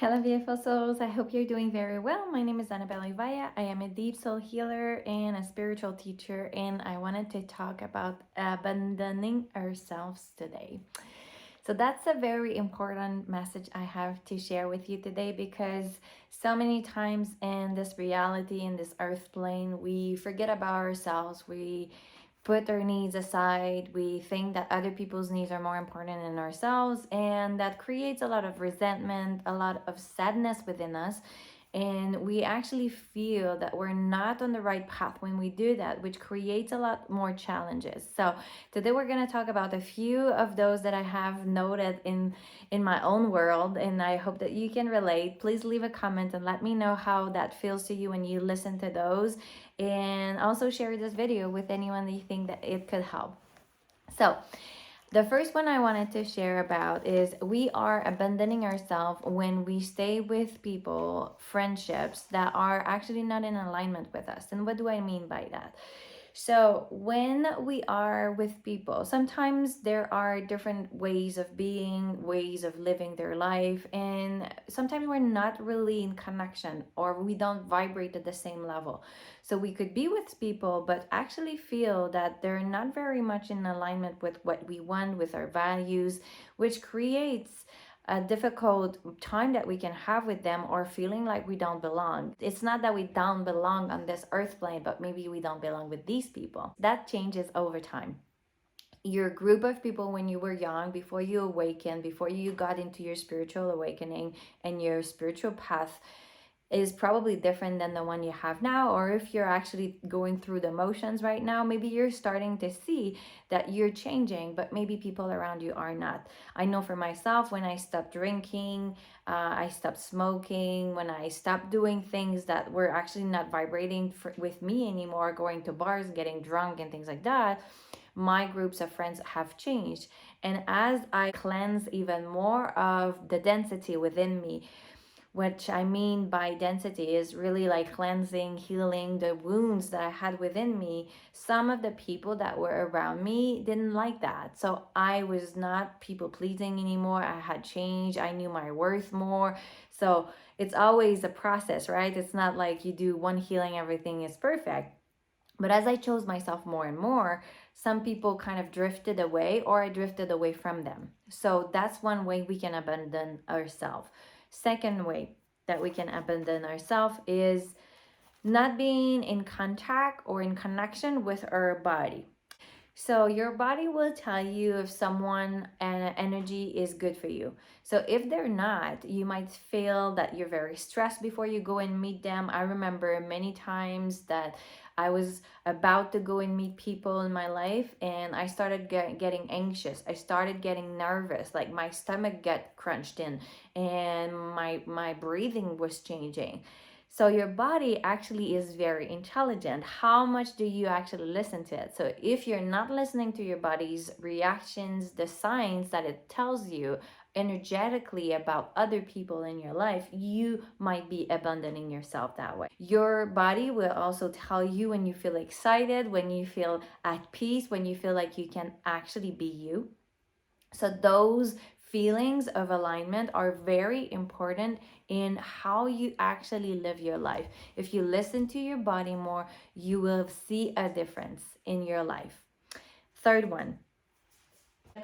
Hello, beautiful souls. I hope you're doing very well. My name is Annabella Ivaya. I am a deep soul healer and a spiritual teacher, and I wanted to talk about abandoning ourselves today. So, that's a very important message I have to share with you today because so many times in this reality, in this earth plane, we forget about ourselves. We put our needs aside. We think that other people's needs are more important than ourselves, and that creates a lot of resentment, a lot of sadness within us. And we actually feel that we're not on the right path when we do that, which creates a lot more challenges. So today we're going to talk about a few of those that I have noted in my own world, and I hope that you can relate. Please leave a comment and let me know how that feels to you when you listen to those, and also share this video with anyone that you think that it could help. So the first one I wanted to share about is we are abandoning ourselves when we stay with people, friendships that are actually not in alignment with us. And what do I mean by that? So, when we are with people, sometimes there are different ways of being, ways of living their life, and sometimes we're not really in connection or we don't vibrate at the same level. So, we could be with people, but actually feel that they're not very much in alignment with what we want, with our values, which creates a difficult time that we can have with them, or feeling like we don't belong. It's not that we don't belong on this earth plane, but maybe we don't belong with these people. That changes over time. Your group of people when you were young, before you awakened, before you got into your spiritual awakening and your spiritual path, is probably different than the one you have now. Or if you're actually going through the motions right now, maybe you're starting to see that you're changing, but maybe people around you are not. I know for myself, when I stopped drinking, I stopped smoking, when I stopped doing things that were actually not vibrating with me anymore, going to bars, getting drunk and things like that, my groups of friends have changed. And as I cleanse even more of the density within me, which I mean by density is really like cleansing, healing the wounds that I had within me. Some of the people that were around me didn't like that. So I was not people pleasing anymore. I had changed. I knew my worth more. So it's always a process, right? It's not like you do one healing, everything is perfect. But as I chose myself more and more, some people kind of drifted away, or I drifted away from them. So that's one way we can abandon ourselves. Second way that we can abandon ourselves is not being in contact or in connection with our body. So your body will tell you if someone and energy is good for you. So if they're not, you might feel that you're very stressed before you go and meet them. I remember many times that I was about to go and meet people in my life, and I started getting anxious. I started getting nervous, like my stomach got crunched in, and my breathing was changing. So your body actually is very intelligent. How much do you actually listen to it? So if you're not listening to your body's reactions, the signs that it tells you energetically about other people in your life, you might be abandoning yourself that way. Your body will also tell you when you feel excited, when you feel at peace, when you feel like you can actually be you. So those feelings of alignment are very important in how you actually live your life. If you listen to your body more, you will see a difference in your life. Third one,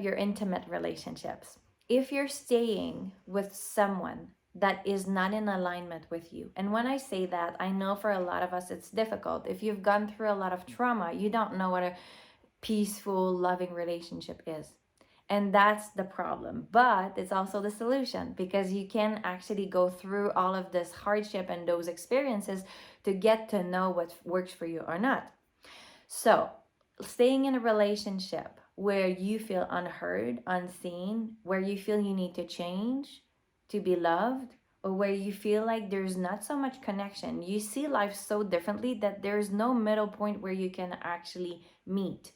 your intimate relationships. If you're staying with someone that is not in alignment with you, and when I say that, I know for a lot of us it's difficult. If you've gone through a lot of trauma, you don't know what a peaceful, loving relationship is. And that's the problem. But it's also the solution, because you can actually go through all of this hardship and those experiences to get to know what works for you or not. So, staying in a relationship where you feel unheard, unseen, where you feel you need to change to be loved, or where you feel like there's not so much connection, you see life so differently that there's no middle point where you can actually meet,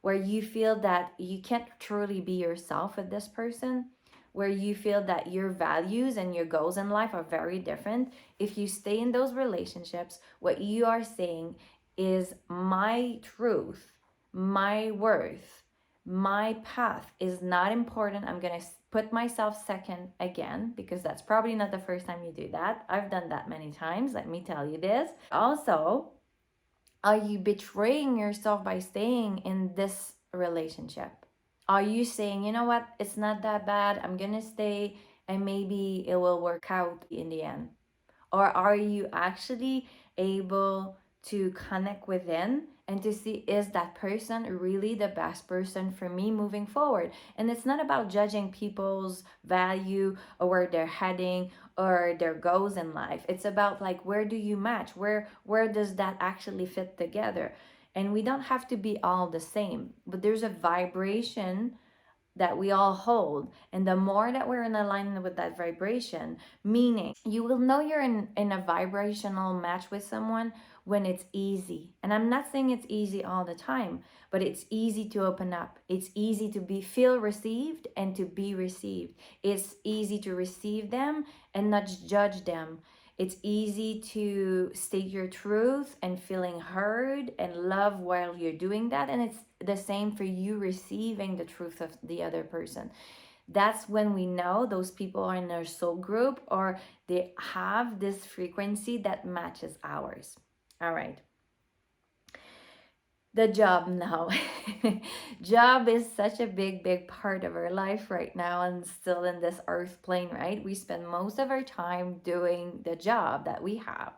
where you feel that you can't truly be yourself with this person, where you feel that your values and your goals in life are very different. If you stay in those relationships, what you are saying is my truth, my worth, my path is not important. I'm going to put myself second again, because that's probably not the first time you do that. I've done that many times. Let me tell you this. Also, are you betraying yourself by staying in this relationship? Are you saying, you know what, it's not that bad, I'm going to stay and maybe it will work out in the end? Or are you actually able to connect within and to see, is that person really the best person for me moving forward? And it's not about judging people's value or where they're heading or their goals in life. It's about like, where do you match? Where does that actually fit together? And we don't have to be all the same, but there's a vibration that we all hold. And the more that we're in alignment with that vibration, meaning you will know you're in a vibrational match with someone when it's easy. And I'm not saying it's easy all the time, but it's easy to open up. It's easy to feel received and to be received. It's easy to receive them and not judge them. It's easy to state your truth and feeling heard and love while you're doing that. And it's the same for you receiving the truth of the other person. That's when we know those people are in their soul group, or they have this frequency that matches ours. All right. The job now. Job is such a big part of our life right now, and still in this earth plane, right? We spend most of our time doing the job that we have.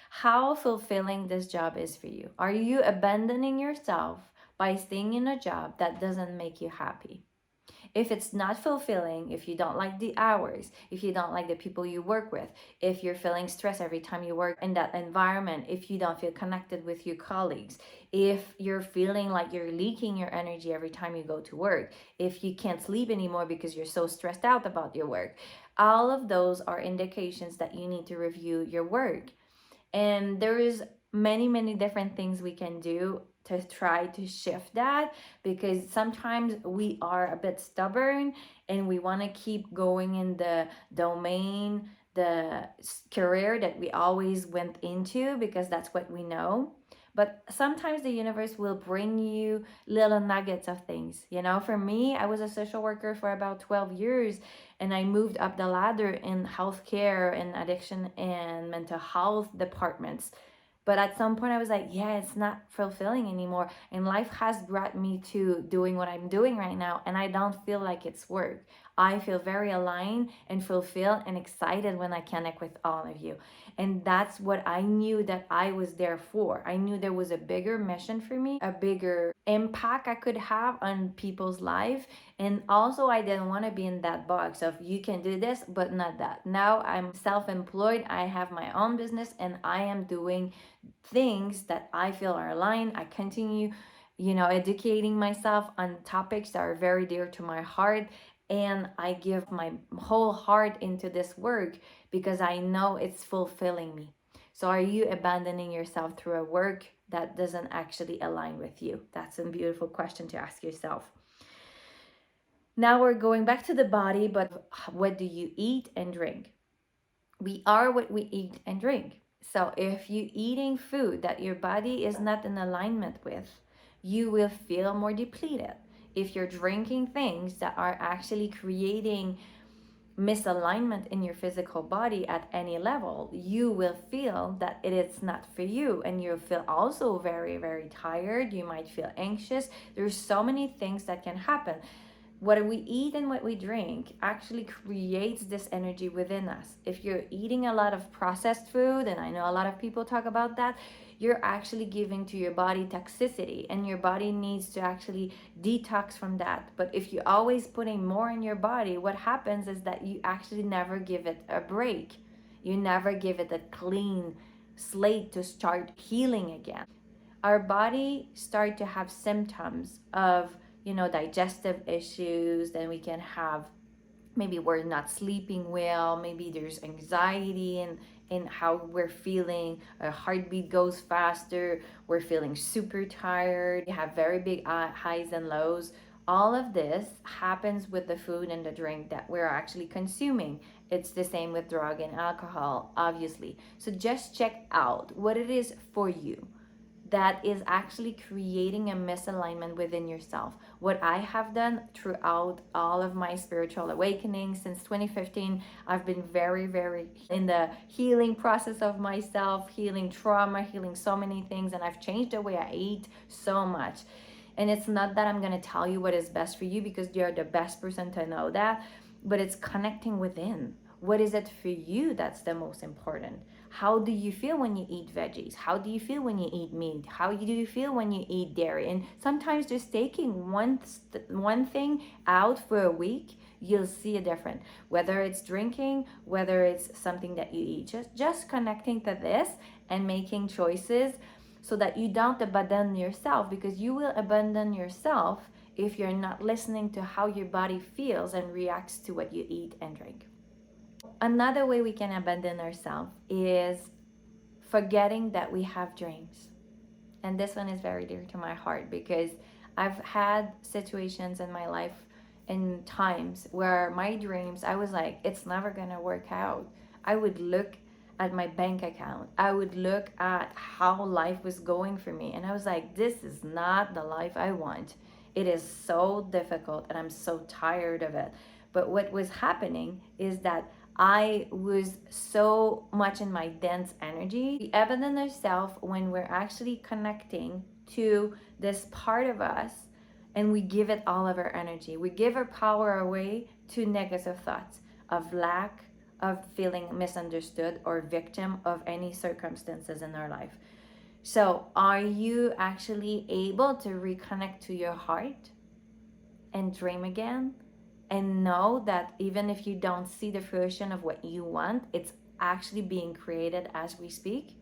How fulfilling this job is for you? Are you abandoning yourself by staying in a job that doesn't make you happy? If it's not fulfilling, if you don't like the hours, if you don't like the people you work with, if you're feeling stressed every time you work in that environment, if you don't feel connected with your colleagues, if you're feeling like you're leaking your energy every time you go to work, if you can't sleep anymore because you're so stressed out about your work, all of those are indications that you need to review your work. And there is many different things we can do to try to shift that, because sometimes we are a bit stubborn and we want to keep going in the domain, the career that we always went into, because that's what we know. But sometimes the universe will bring you little nuggets of things. You know, for me, I was a social worker for about 12 years, and I moved up the ladder in healthcare and addiction and mental health departments. But at some point I was like, yeah, it's not fulfilling anymore. And life has brought me to doing what I'm doing right now. And I don't feel like it's work. I feel very aligned and fulfilled and excited when I connect with all of you. And that's what I knew that I was there for. I knew there was a bigger mission for me, a bigger impact I could have on people's life. And also, I didn't want to be in that box of you can do this, but not that. Now I'm self employed, I have my own business, and I am doing things that I feel are aligned. I continue, educating myself on topics that are very dear to my heart. And I give my whole heart into this work because I know it's fulfilling me. So, are you abandoning yourself through a work that doesn't actually align with you? That's a beautiful question to ask yourself. Now we're going back to the body, but what do you eat and drink? We are what we eat and drink. So if you're eating food that your body is not in alignment with, you will feel more depleted. If you're drinking things that are actually creating misalignment in your physical body at any level, you will feel that it is not for you, and you'll feel also very tired. You might feel anxious. There's so many things that can happen. What we eat and what we drink actually creates this energy within us. If you're eating a lot of processed food, and I know a lot of people talk about that, you're actually giving to your body toxicity, and your body needs to actually detox from that. But if you're always putting more in your body, what happens is that you actually never give it a break. You never give it a clean slate to start healing again. Our body start to have symptoms of digestive issues. Then we can have, maybe we're not sleeping well, maybe there's anxiety in how we're feeling, our heartbeat goes faster, we're feeling super tired, we have very big highs and lows. All of this happens with the food and the drink that we're actually consuming. It's the same with drug and alcohol, obviously. So just check out what it is for you. that is actually creating a misalignment within yourself. What I have done throughout all of my spiritual awakening since 2015, I've been very in the healing process of myself, healing trauma, healing so many things, and I've changed the way I eat so much. And it's not that I'm going to tell you what is best for you, because you're the best person to know that, but it's connecting within. What is it for you that's the most important? How do you feel when you eat veggies? How do you feel when you eat meat? How do you feel when you eat dairy? And sometimes just taking one thing out for a week, you'll see a difference. Whether it's drinking, whether it's something that you eat, just connecting to this and making choices so that you don't abandon yourself, because you will abandon yourself if you're not listening to how your body feels and reacts to what you eat and drink. Another way we can abandon ourselves is forgetting that we have dreams. And this one is very dear to my heart, because I've had situations in my life and times where my dreams, I was like, it's never gonna work out. I would look at my bank account, I would look at how life was going for me, and I was like, this is not the life I want. It is so difficult and I'm so tired of it. But what was happening is that I was so much in my dense energy. We abandon ourselves when we're actually connecting to this part of us, and we give it all of our energy. We give our power away to negative thoughts of lack, of feeling misunderstood or victim of any circumstances in our life. So, are you actually able to reconnect to your heart and dream again? And know that even if you don't see the fruition of what you want, it's actually being created as we speak.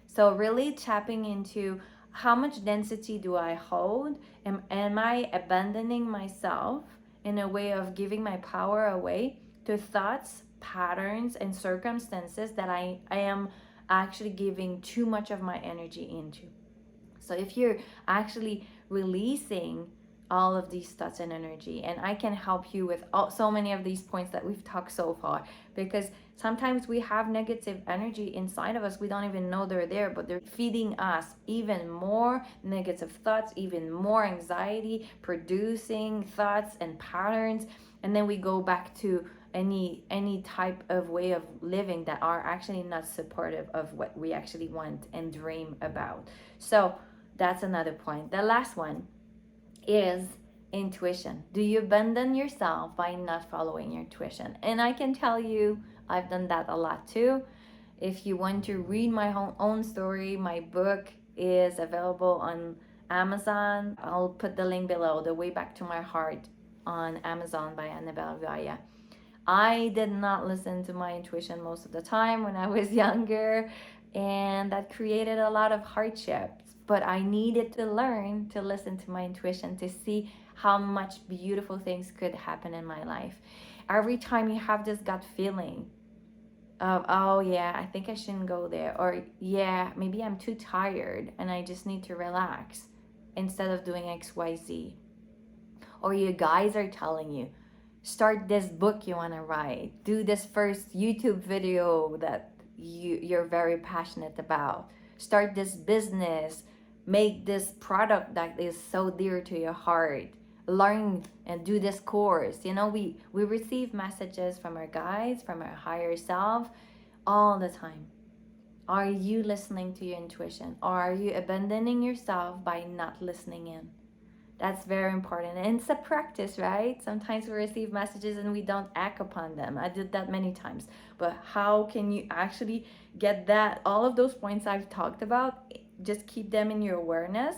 So really tapping into how much density do I hold? Am I abandoning myself in a way of giving my power away to thoughts, patterns, and circumstances that I am actually giving too much of my energy into? So if you're actually releasing all of these thoughts and energy, and I can help you with so many of these points that we've talked so far, because sometimes we have negative energy inside of us, we don't even know they're there, but they're feeding us even more negative thoughts, even more anxiety producing thoughts and patterns, and then we go back to any type of way of living that are actually not supportive of what we actually want and dream about. So that's another point. The last one is intuition. Do you abandon yourself by not following your intuition? And I can tell you, I've done that a lot too. If you want to read my own story, my book is available on Amazon. I'll put the link below, The Way Back to My Heart, on Amazon by Annabelle Vaya. I did not listen to my intuition most of the time when I was younger, and that created a lot of hardships. But I needed to learn to listen to my intuition to see how much beautiful things could happen in my life. Every time you have this gut feeling of, oh yeah, I think I shouldn't go there, or yeah, maybe I'm too tired and I just need to relax instead of doing XYZ. Or your guys are telling you, start this book you want to write, do this first YouTube video that you're very passionate about, start this business, make this product that is so dear to your heart, learn and do this course. You know, we receive messages from our guides, from our higher self all the time. Are you listening to your intuition, or are you abandoning yourself by not listening in? That's very important. And it's a practice, right? Sometimes we receive messages and we don't act upon them. I did that many times. But how can you actually get that, all of those points I've talked about, just keep them in your awareness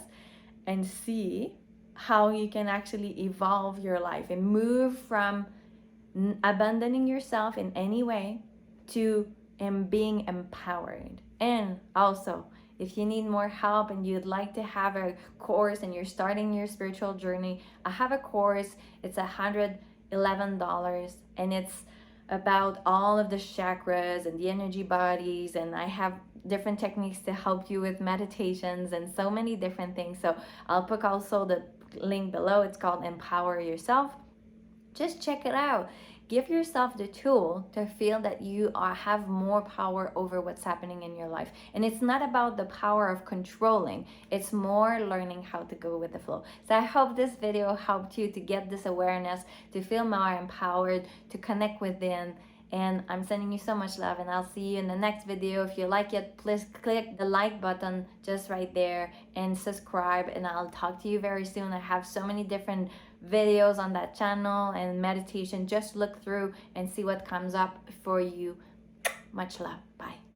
and see how you can actually evolve your life and move from abandoning yourself in any way to being empowered. And also, if you need more help and you'd like to have a course and you're starting your spiritual journey, I have a course. It's $111, and it's about all of the chakras and the energy bodies, and I have different techniques to help you with meditations and so many different things. So I'll put also the link below. It's called Empower Yourself. Just check it out. Give yourself the tool to feel that you have more power over what's happening in your life. And it's not about the power of controlling, it's more learning how to go with the flow. So I hope this video helped you to get this awareness, to feel more empowered, to connect within. And I'm sending you so much love, and I'll see you in the next video. If you like it, please click the like button just right there and subscribe, and I'll talk to you very soon. I have so many different videos on that channel and meditation. Just look through and see what comes up for you. Much love. Bye.